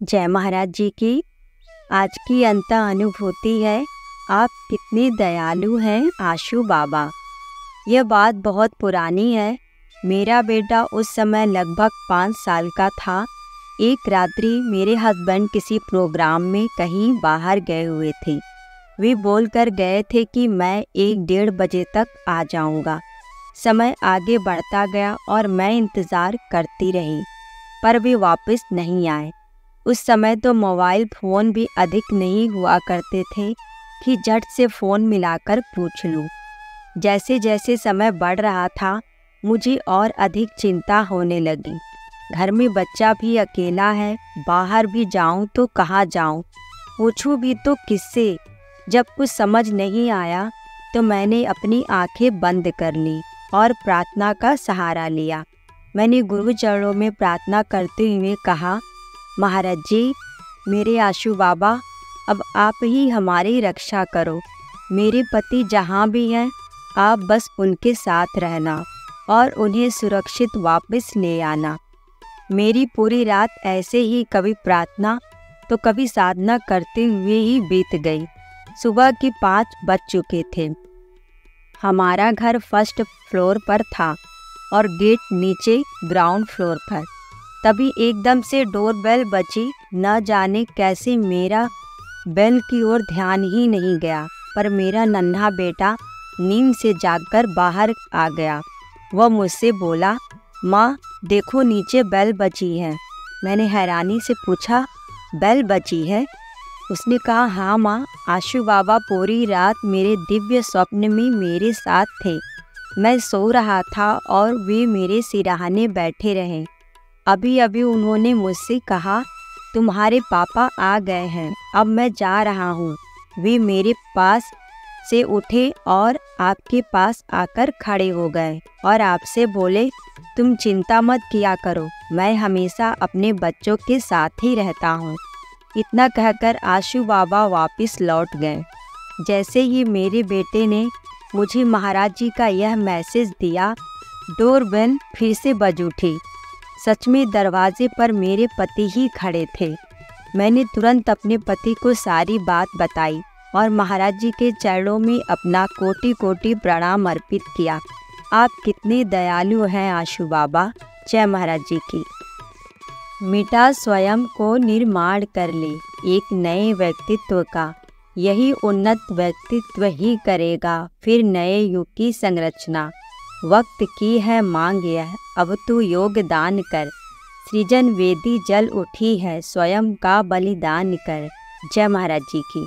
जय महाराज जी की। आज की अंत अनुभूति है, आप कितने दयालु हैं आशु बाबा। यह बात बहुत पुरानी है। मेरा बेटा उस समय लगभग 5 साल का था। एक रात्रि मेरे हस्बैंड किसी प्रोग्राम में कहीं बाहर गए हुए थे। वे बोलकर गए थे कि मैं 1-1:30 बजे तक आ जाऊंगा। समय आगे बढ़ता गया और मैं इंतज़ार करती रही, पर वे वापस नहीं आए। उस समय तो मोबाइल फ़ोन भी अधिक नहीं हुआ करते थे कि झट से फ़ोन मिलाकर पूछ लूँ। जैसे जैसे समय बढ़ रहा था, मुझे और अधिक चिंता होने लगी। घर में बच्चा भी अकेला है, बाहर भी जाऊं तो कहाँ जाऊं, पूछूं भी तो किससे। जब कुछ समझ नहीं आया तो मैंने अपनी आंखें बंद कर ली और प्रार्थना का सहारा लिया। मैंने गुरु चरणों में प्रार्थना करते हुए कहा, महाराज जी, मेरे आशु बाबा, अब आप ही हमारी रक्षा करो। मेरे पति जहाँ भी हैं, आप बस उनके साथ रहना और उन्हें सुरक्षित वापस ले आना। मेरी पूरी रात ऐसे ही कभी प्रार्थना तो कभी साधना करते हुए ही बीत गई। सुबह के 5 बज चुके थे। हमारा घर फर्स्ट फ्लोर पर था और गेट नीचे ग्राउंड फ्लोर पर। तभी एकदम से डोरबेल बजी। न जाने कैसे मेरा बेल की ओर ध्यान ही नहीं गया, पर मेरा नन्हा बेटा नींद से जागकर बाहर आ गया। वह मुझसे बोला, माँ देखो नीचे बेल बजी है। मैंने हैरानी से पूछा, बेल बजी है? उसने कहा, हाँ माँ, आशु बाबा पूरी रात मेरे दिव्य स्वप्न में मेरे साथ थे। मैं सो रहा था और वे मेरे सिरहाने बैठे रहे। अभी अभी उन्होंने मुझसे कहा, तुम्हारे पापा आ गए हैं, अब मैं जा रहा हूँ। वे मेरे पास से उठे और आपके पास आकर खड़े हो गए और आपसे बोले, तुम चिंता मत किया करो, मैं हमेशा अपने बच्चों के साथ ही रहता हूँ। इतना कहकर आशु बाबा वापस लौट गए। जैसे ही मेरे बेटे ने मुझे महाराज जी का यह मैसेज दिया, डोरबेल फिर से बज उठी। सच में दरवाजे पर मेरे पति ही खड़े थे। मैंने तुरंत अपने पति को सारी बात बताई और महाराज जी के चरणों में अपना कोटि कोटि प्रणाम अर्पित किया। आप कितने दयालु हैं आशु बाबा। जय महाराज जी की। मिटा स्वयं को निर्माण कर ले एक नए व्यक्तित्व का, यही उन्नत व्यक्तित्व ही करेगा फिर नए युग की संरचना। वक्त की है मांग यह, अब तू योगदान कर। सृजन वेदी जल उठी है, स्वयं का बलिदान कर। जय महाराज जी की।